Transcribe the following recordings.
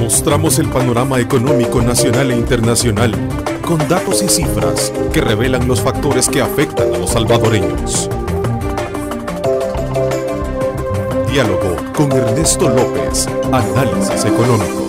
Mostramos el panorama económico nacional e internacional con datos y cifras que revelan los factores que afectan a los salvadoreños. Diálogo con Ernesto López, Análisis Económico.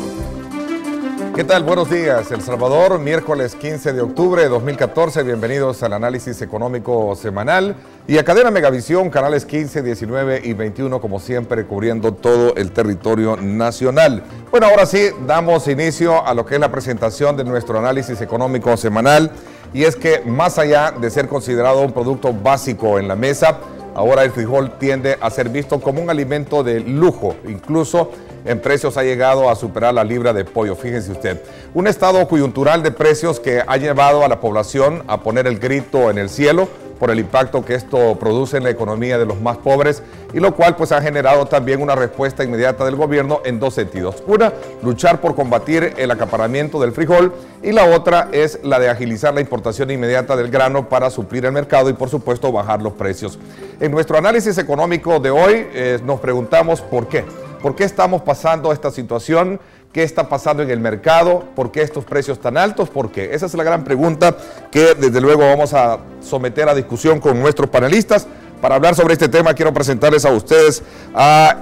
¿Qué tal? Buenos días, El Salvador, miércoles 15 de octubre de 2014. Bienvenidos al Análisis Económico Semanal y a Cadena Megavisión, canales 15, 19 y 21, como siempre, cubriendo todo el territorio nacional. Bueno, ahora sí, damos inicio a lo que es la presentación de nuestro Análisis Económico Semanal, y es que más allá de ser considerado un producto básico en la mesa, ahora el frijol tiende a ser visto como un alimento de lujo. Incluso en precios ha llegado a superar la libra de pollo, fíjense usted. Un estado coyuntural de precios que ha llevado a la población a poner el grito en el cielo por el impacto que esto produce en la economía de los más pobres, y lo cual pues ha generado también una respuesta inmediata del gobierno en dos sentidos. Una, luchar por combatir el acaparamiento del frijol, y la otra es la de agilizar la importación inmediata del grano para suplir el mercado y por supuesto bajar los precios. En nuestro análisis económico de hoy nos preguntamos por qué. ¿Por qué estamos pasando esta situación? ¿Qué está pasando en el mercado? ¿Por qué estos precios tan altos? ¿Por qué? Esa es la gran pregunta que desde luego vamos a someter a discusión con nuestros panelistas. Para hablar sobre este tema quiero presentarles a ustedes a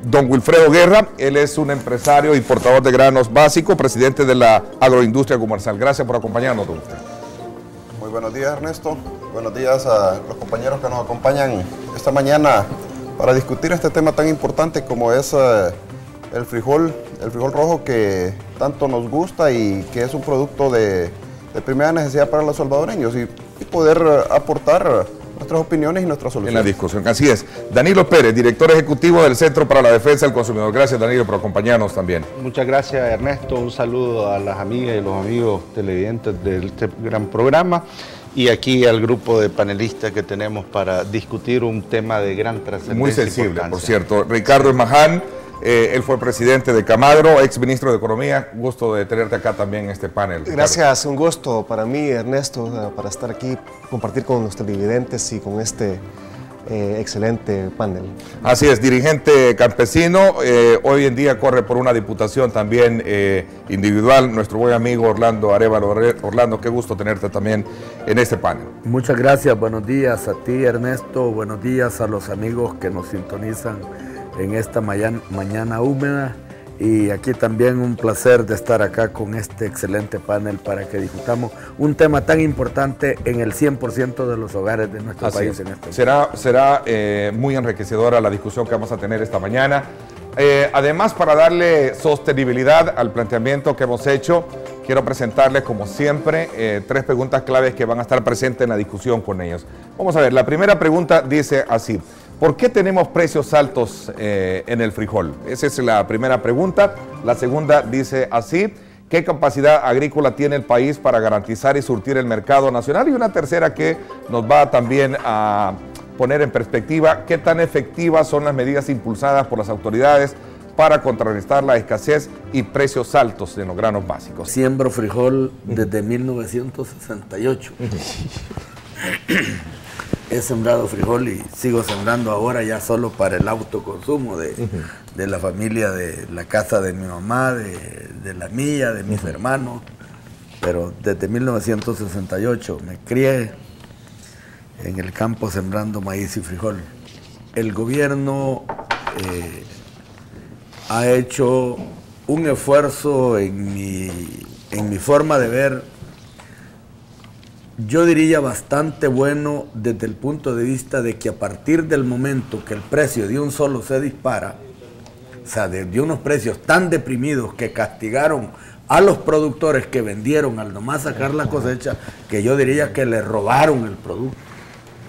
don Wilfredo Guerra. Él es un empresario y portador de granos básicos, presidente de la agroindustria comercial. Gracias por acompañarnos, don Wilfredo. Muy buenos días, Ernesto. Buenos días a los compañeros que nos acompañan esta mañana para discutir este tema tan importante como es el frijol rojo, que tanto nos gusta y que es un producto de primera necesidad para los salvadoreños, y poder aportar nuestras opiniones y nuestras soluciones. En la discusión, así es. Danilo Pérez, director ejecutivo del Centro para la Defensa del Consumidor. Gracias, Danilo, por acompañarnos también. Muchas gracias, Ernesto. Un saludo a las amigas y los amigos televidentes de este gran programa, y aquí al grupo de panelistas que tenemos para discutir un tema de gran trascendencia. Muy sensible, por cierto. Ricardo Esmaján, él fue presidente de Camagro, ex ministro de Economía. Gusto de tenerte acá también en este panel. Gracias, un gusto para mí, Ernesto, para estar aquí, compartir con los televidentes y con este excelente panel. Así es, dirigente campesino, hoy en día corre por una diputación también individual, nuestro buen amigo Orlando Arevalo. Orlando, qué gusto tenerte también en este panel. Muchas gracias, buenos días a ti, Ernesto, buenos días a los amigos que nos sintonizan en esta mañana húmeda, y aquí también un placer de estar acá con este excelente panel para que discutamos un tema tan importante en el 100% de los hogares de nuestro país. En este será muy enriquecedora la discusión que vamos a tener esta mañana. Además, para darle sostenibilidad al planteamiento que hemos hecho, quiero presentarles, como siempre, tres preguntas claves que van a estar presentes en la discusión con ellos. Vamos a ver, la primera pregunta dice así: ¿por qué tenemos precios altos en el frijol? Esa es la primera pregunta. La segunda dice así: ¿qué capacidad agrícola tiene el país para garantizar y surtir el mercado nacional? Y una tercera que nos va también a poner en perspectiva qué tan efectivas son las medidas impulsadas por las autoridades para contrarrestar la escasez y precios altos de los granos básicos. Siembro frijol desde 1968. He sembrado frijol y sigo sembrando ahora, ya solo para el autoconsumo de la familia, de la casa de mi mamá, de la mía, de mis hermanos. Pero desde 1968 me crié en el campo sembrando maíz y frijol. El gobierno ha hecho un esfuerzo en mi forma de ver, yo diría bastante bueno, desde el punto de vista de que a partir del momento que el precio de un solo se dispara, o sea, de unos precios tan deprimidos que castigaron a los productores que vendieron al nomás sacar la cosecha, que yo diría que le robaron el producto,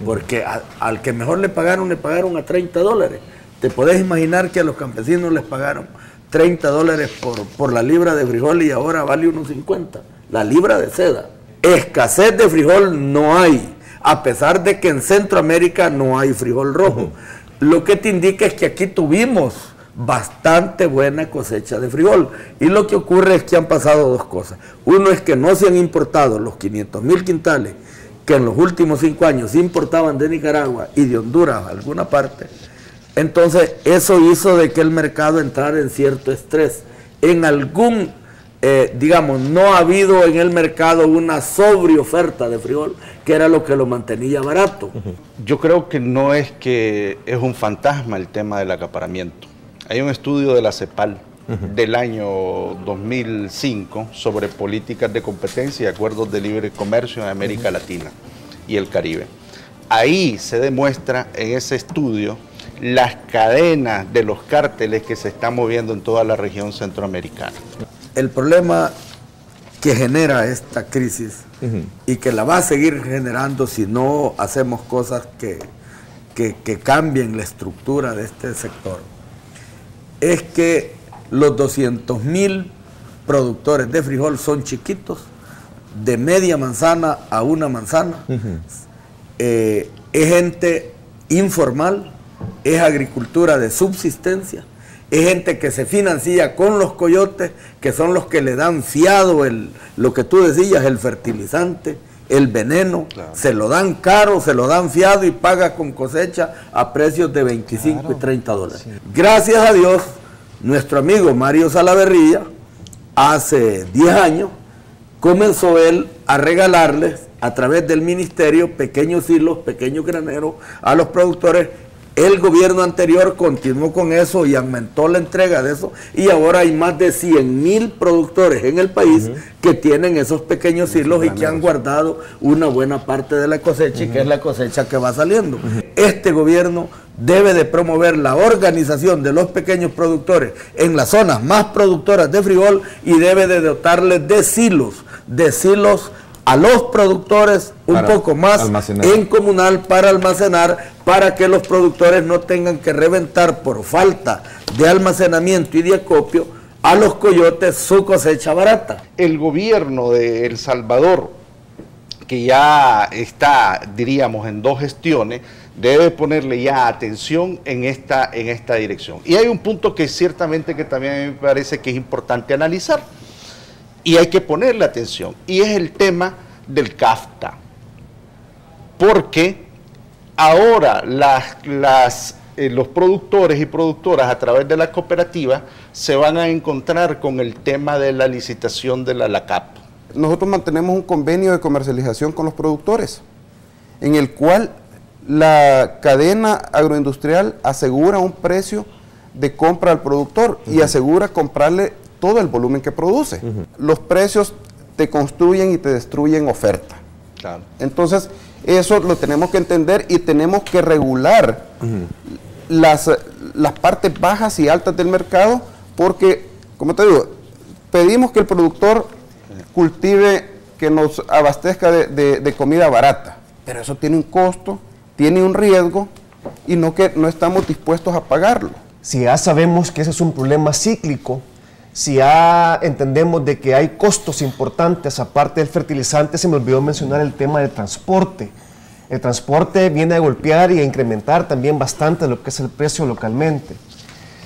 porque al que mejor le pagaron a $30. Te podés imaginar que a los campesinos les pagaron $30 por la libra de frijol, y ahora vale unos 50, la libra de seda. Escasez de frijol no hay, a pesar de que en Centroamérica no hay frijol rojo. Lo que te indica es que aquí tuvimos bastante buena cosecha de frijol, y lo que ocurre es que han pasado dos cosas. Uno es que no se han importado los 500,000 quintales que en los últimos 5 años se importaban de Nicaragua y de Honduras a alguna parte. Entonces eso hizo de que el mercado entrara en cierto estrés, en algún, digamos, no ha habido en el mercado una sobreoferta de frijol, que era lo que lo mantenía barato. Yo creo que no es que es un fantasma el tema del acaparamiento. Hay un estudio de la CEPAL del año 2005 sobre políticas de competencia y acuerdos de libre comercio en América Latina y el Caribe. Ahí se demuestra en ese estudio las cadenas de los cárteles que se están moviendo en toda la región centroamericana. El problema que genera esta crisis y que la va a seguir generando si no hacemos cosas que cambien la estructura de este sector, es que los 200.000 productores de frijol son chiquitos, de media manzana a una manzana. Es gente informal, es agricultura de subsistencia, es gente que se financia con los coyotes, que son los que le dan fiado lo que tú decías, el fertilizante, el veneno, claro. Se lo dan caro, se lo dan fiado y paga con cosecha a precios de 25 claro. y 30 dólares. Sí. Gracias a Dios, nuestro amigo Mario Salaverría, hace 10 años, comenzó él a regalarles a través del ministerio pequeños hilos, pequeños graneros a los productores. El gobierno anterior continuó con eso y aumentó la entrega de eso, y ahora hay más de 100.000 productores en el país que tienen esos pequeños hilos y que han guardado una buena parte de la cosecha, y que es la cosecha que va saliendo. Este gobierno debe de promover la organización de los pequeños productores en las zonas más productoras de frijol y debe de dotarles de silos a los productores un poco más en comunal para almacenar, para que los productores no tengan que reventar por falta de almacenamiento y de acopio a los coyotes su cosecha barata. El gobierno de El Salvador, que ya está, diríamos, en 2 gestiones, debe ponerle ya atención en esta dirección. Y hay un punto que ciertamente que también me parece que es importante analizar y hay que ponerle atención, y es el tema del CAFTA, porque ahora los productores y productoras a través de la cooperativa se van a encontrar con el tema de la licitación de la LACAP. Nosotros mantenemos un convenio de comercialización con los productores, en el cual la cadena agroindustrial asegura un precio de compra al productor y asegura comprarle todo el volumen que produce. Los precios te construyen y te destruyen oferta. Claro. Entonces, eso lo tenemos que entender y tenemos que regular las partes bajas y altas del mercado, porque, como te digo, pedimos que el productor cultive, que nos abastezca de comida barata, pero eso tiene un costo, tiene un riesgo, y no estamos dispuestos a pagarlo. Si ya sabemos que ese es un problema cíclico, si ya entendemos de que hay costos importantes aparte del fertilizante, se me olvidó mencionar el tema del transporte. El transporte viene a golpear y a incrementar también bastante lo que es el precio localmente.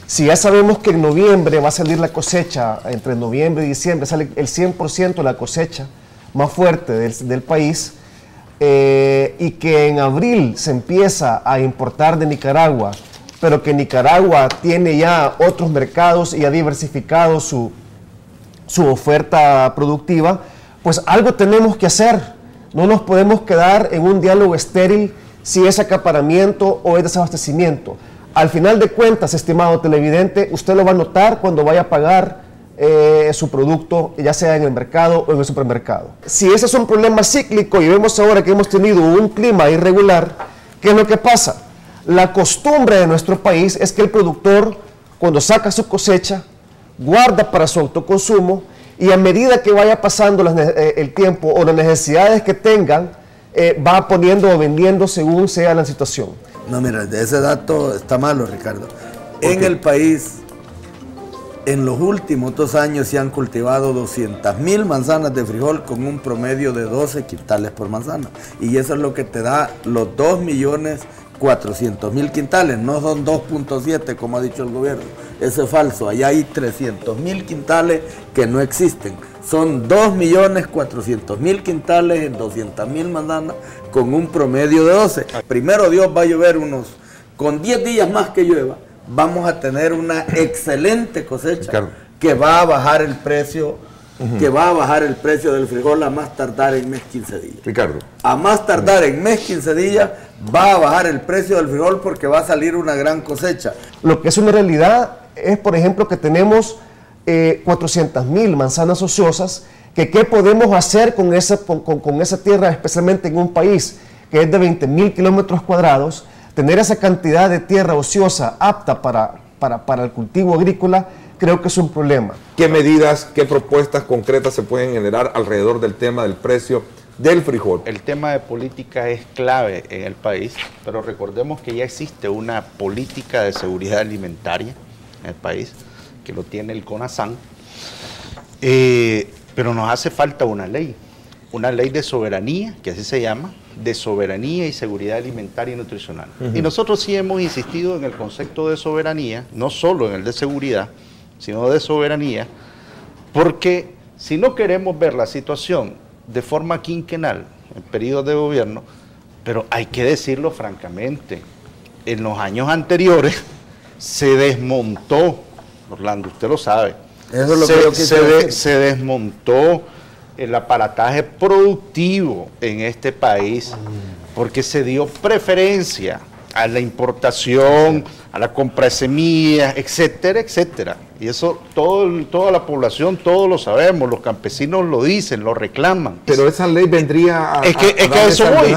Si ya sabemos que en noviembre va a salir la cosecha, entre noviembre y diciembre sale el 100% de la cosecha más fuerte del país, y que en abril se empieza a importar de Nicaragua, pero que Nicaragua tiene ya otros mercados y ha diversificado su oferta productiva, pues algo tenemos que hacer. No nos podemos quedar en un diálogo estéril si es acaparamiento o es desabastecimiento. Al final de cuentas, estimado televidente, usted lo va a notar cuando vaya a pagar su producto, ya sea en el mercado o en el supermercado. Si ese es un problema cíclico y vemos ahora que hemos tenido un clima irregular, ¿qué es lo que pasa? La costumbre de nuestro país es que el productor, cuando saca su cosecha, guarda para su autoconsumo, y a medida que vaya pasando el tiempo o las necesidades que tengan, va poniendo o vendiendo según sea la situación. No, mira, ese dato está malo, Ricardo. En el país, en los últimos 2 años se han cultivado 200.000 manzanas de frijol con un promedio de 12 quintales por manzana. Y eso es lo que te da los 2.400.000 quintales, no son 2.7 como ha dicho el gobierno. Eso es falso, allá hay 300.000 quintales que no existen. Son 2.400.000 quintales en 200.000 manzanas con un promedio de 12. Primero Dios va a llover con 10 días más que llueva, vamos a tener una excelente cosecha, Ricardo, que va a bajar el precio, que va a bajar el precio del frijol a más tardar en mes 15 días. Ricardo. A más tardar en mes 15 días va a bajar el precio del frijol porque va a salir una gran cosecha. Lo que es una realidad es, por ejemplo, que tenemos 400.000 manzanas ociosas, que qué podemos hacer con esa tierra, especialmente en un país que es de 20.000 kilómetros cuadrados. Tener esa cantidad de tierra ociosa apta para el cultivo agrícola, creo que es un problema. ¿Qué medidas, qué propuestas concretas se pueden generar alrededor del tema del precio del frijol? El tema de política es clave en el país, pero recordemos que ya existe una política de seguridad alimentaria en el país, que lo tiene el CONASAN, pero nos hace falta una ley de soberanía, que así se llama, de soberanía y seguridad alimentaria y nutricional. Y nosotros sí hemos insistido en el concepto de soberanía, no solo en el de seguridad, sino de soberanía, porque si no queremos ver la situación de forma quinquenal, en periodos de gobierno, pero hay que decirlo francamente, en los años anteriores se desmontó, Orlando, usted lo sabe, Eso es lo que yo quisiera decir. se desmontó el aparataje productivo en este país porque se dio preferencia a la importación, a la compra de semillas, etcétera, etcétera. Y eso toda la población, todos lo sabemos, los campesinos lo dicen, lo reclaman. Pero esa ley vendría a eso voy.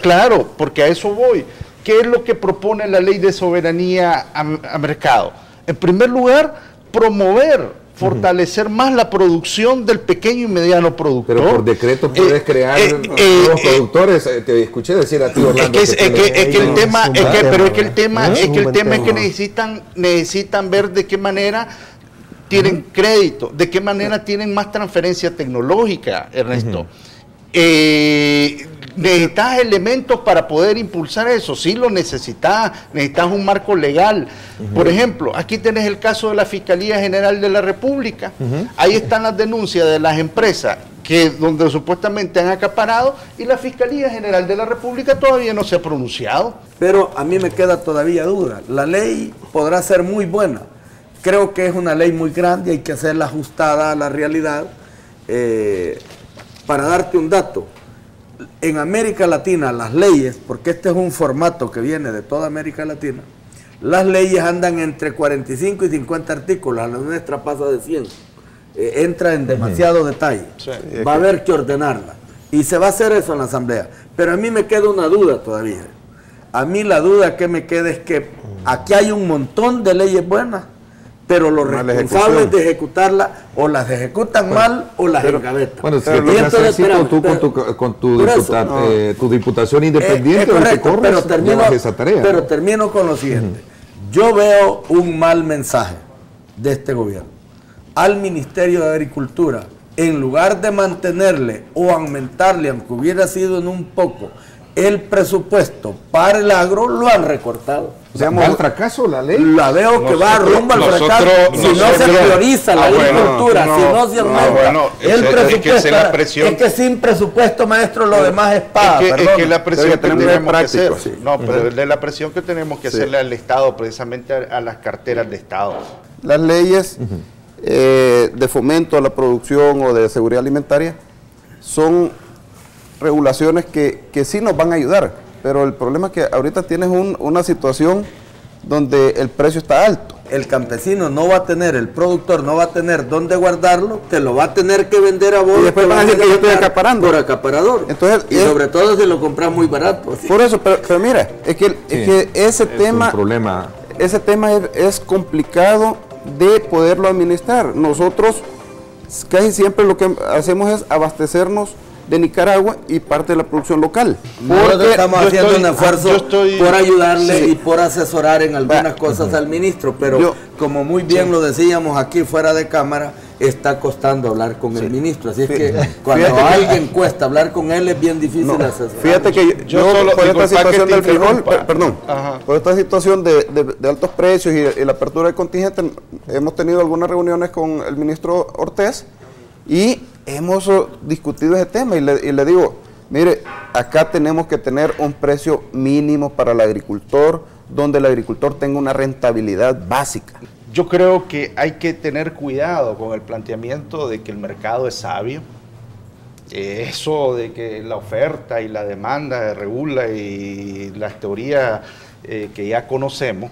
Claro, porque a eso voy. ¿Qué es lo que propone la ley de soberanía a mercado? En primer lugar, promover, fortalecer más la producción del pequeño y mediano productor. Pero por decreto puedes crear nuevos productores. Te escuché decir a ti, Orlando. El tema es que necesitan ver de qué manera tienen crédito, de qué manera tienen más transferencia tecnológica, Ernesto. Necesitas elementos para poder impulsar eso, sí lo necesitas un marco legal. Por ejemplo, aquí tenés el caso de la Fiscalía General de la República, ahí están las denuncias de las empresas donde supuestamente han acaparado, y la Fiscalía General de la República todavía no se ha pronunciado. Pero a mí me queda todavía duda. La ley podrá ser muy buena, creo que es una ley muy grande, hay que hacerla ajustada a la realidad. Para darte un dato, en América Latina las leyes, porque este es un formato que viene de toda América Latina, las leyes andan entre 45 y 50 artículos, a la nuestra pasa de 100, entra en demasiado detalle, sí, va a haber que ordenarla, y se va a hacer eso en la Asamblea, pero a mí me queda una duda todavía. A mí la duda que me queda es que aquí hay un montón de leyes buenas, pero los responsables de ejecutarla o las ejecutan mal o las engavetan. Bueno, si entonces tú con tu diputación independiente, pero termino con lo siguiente. Yo veo un mal mensaje de este gobierno al Ministerio de Agricultura. En lugar de mantenerle o aumentarle, aunque hubiera sido en un poco, el presupuesto para el agro, lo han recortado. O sea, ¿va al fracaso la ley? La veo que va rumbo al fracaso. Si no se prioriza la agricultura, si no se aumenta el presupuesto, es que sin presupuesto, maestro, lo demás es paga. Es que la presión que tenemos que hacer, pero es la presión que tenemos que hacerle al Estado, precisamente a las carteras de Estado. Las leyes de fomento a la producción o de seguridad alimentaria son regulaciones que sí nos van a ayudar. Pero el problema es que ahorita tienes una situación donde el precio está alto. El campesino no va a tener, el productor no va a tener dónde guardarlo, te lo va a tener que vender a vos. Y después van a decir que yo estoy acaparando. Por acaparador. Entonces, y sobre todo si lo compras muy barato. Así. Por eso, pero mira, es que ese tema es complicado de poderlo administrar. Nosotros casi siempre lo que hacemos es abastecernos de Nicaragua y parte de la producción local. Nosotros estamos haciendo un esfuerzo por ayudarle y por asesorar en algunas cosas al ministro, pero como muy bien lo decíamos aquí fuera de cámara, está costando hablar con el ministro, así es que cuando alguien cuesta hablar con él es bien difícil asesorar. Fíjate que yo por esta situación del frijol, por esta situación de altos precios y la apertura de contingente, hemos tenido algunas reuniones con el ministro Ortiz y hemos discutido ese tema y le digo, mire, acá tenemos que tener un precio mínimo para el agricultor, donde el agricultor tenga una rentabilidad básica. Yo creo que hay que tener cuidado con el planteamiento de que el mercado es sabio. Eso de que la oferta y la demanda regula y las teorías que ya conocemos,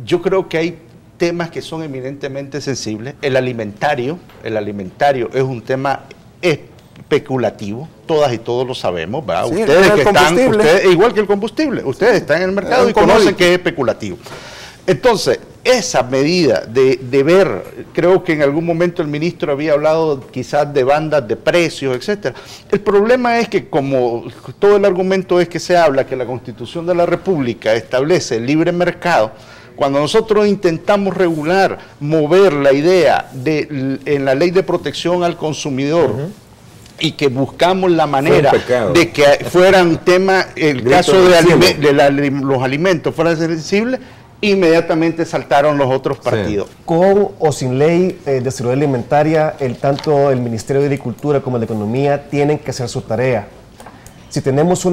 yo creo que hay temas que son eminentemente sensibles. El alimentario es un tema especulativo, todas y todos lo sabemos, ¿verdad? Sí, ustedes que están, igual que el combustible, ustedes están en el mercado y conocen que es especulativo. Entonces, esa medida de ver, creo que en algún momento el ministro había hablado quizás de bandas de precios, etcétera. El problema es que como todo el argumento es que se habla que la Constitución de la República establece el libre mercado, cuando nosotros intentamos regular, mover la idea en la ley de protección al consumidor, y que buscamos la manera de que fueran temas, el caso de los alimentos fueran sensibles, inmediatamente saltaron los otros partidos. Con o sin ley de seguridad alimentaria, tanto el Ministerio de Agricultura como de Economía tienen que hacer su tarea. Si tenemos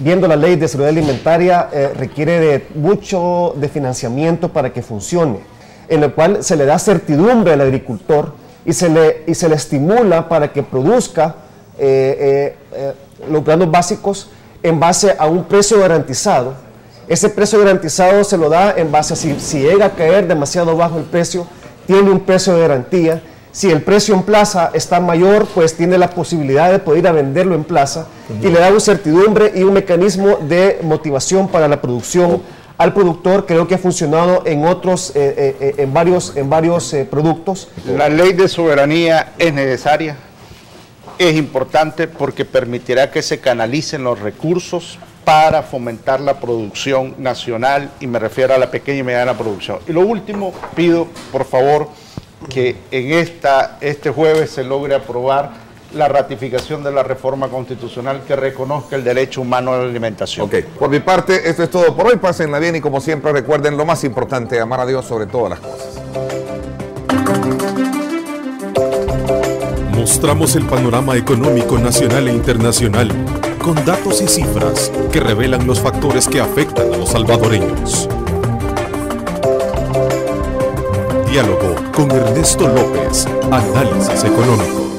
viendo la ley de seguridad alimentaria, requiere de mucho de financiamiento para que funcione, en el cual se le da certidumbre al agricultor y se le estimula para que produzca los granos básicos en base a un precio garantizado. Ese precio garantizado se lo da en base a si llega a caer demasiado bajo el precio, tiene un precio de garantía. Si el precio en plaza está mayor, pues tiene la posibilidad de poder ir a venderlo en plaza y le da una certidumbre y un mecanismo de motivación para la producción al productor. Creo que ha funcionado en otros, en varios productos. La ley de soberanía es necesaria, es importante porque permitirá que se canalicen los recursos para fomentar la producción nacional, y me refiero a la pequeña y mediana producción. Y lo último, pido por favor que en este jueves se logre aprobar la ratificación de la reforma constitucional que reconozca el derecho humano a la alimentación. Ok, por mi parte, esto es todo por hoy. Pásenla bien y como siempre recuerden lo más importante, amar a Dios sobre todas las cosas. Mostramos el panorama económico nacional e internacional con datos y cifras que revelan los factores que afectan a los salvadoreños. Diálogo con Ernesto López, Análisis Económico.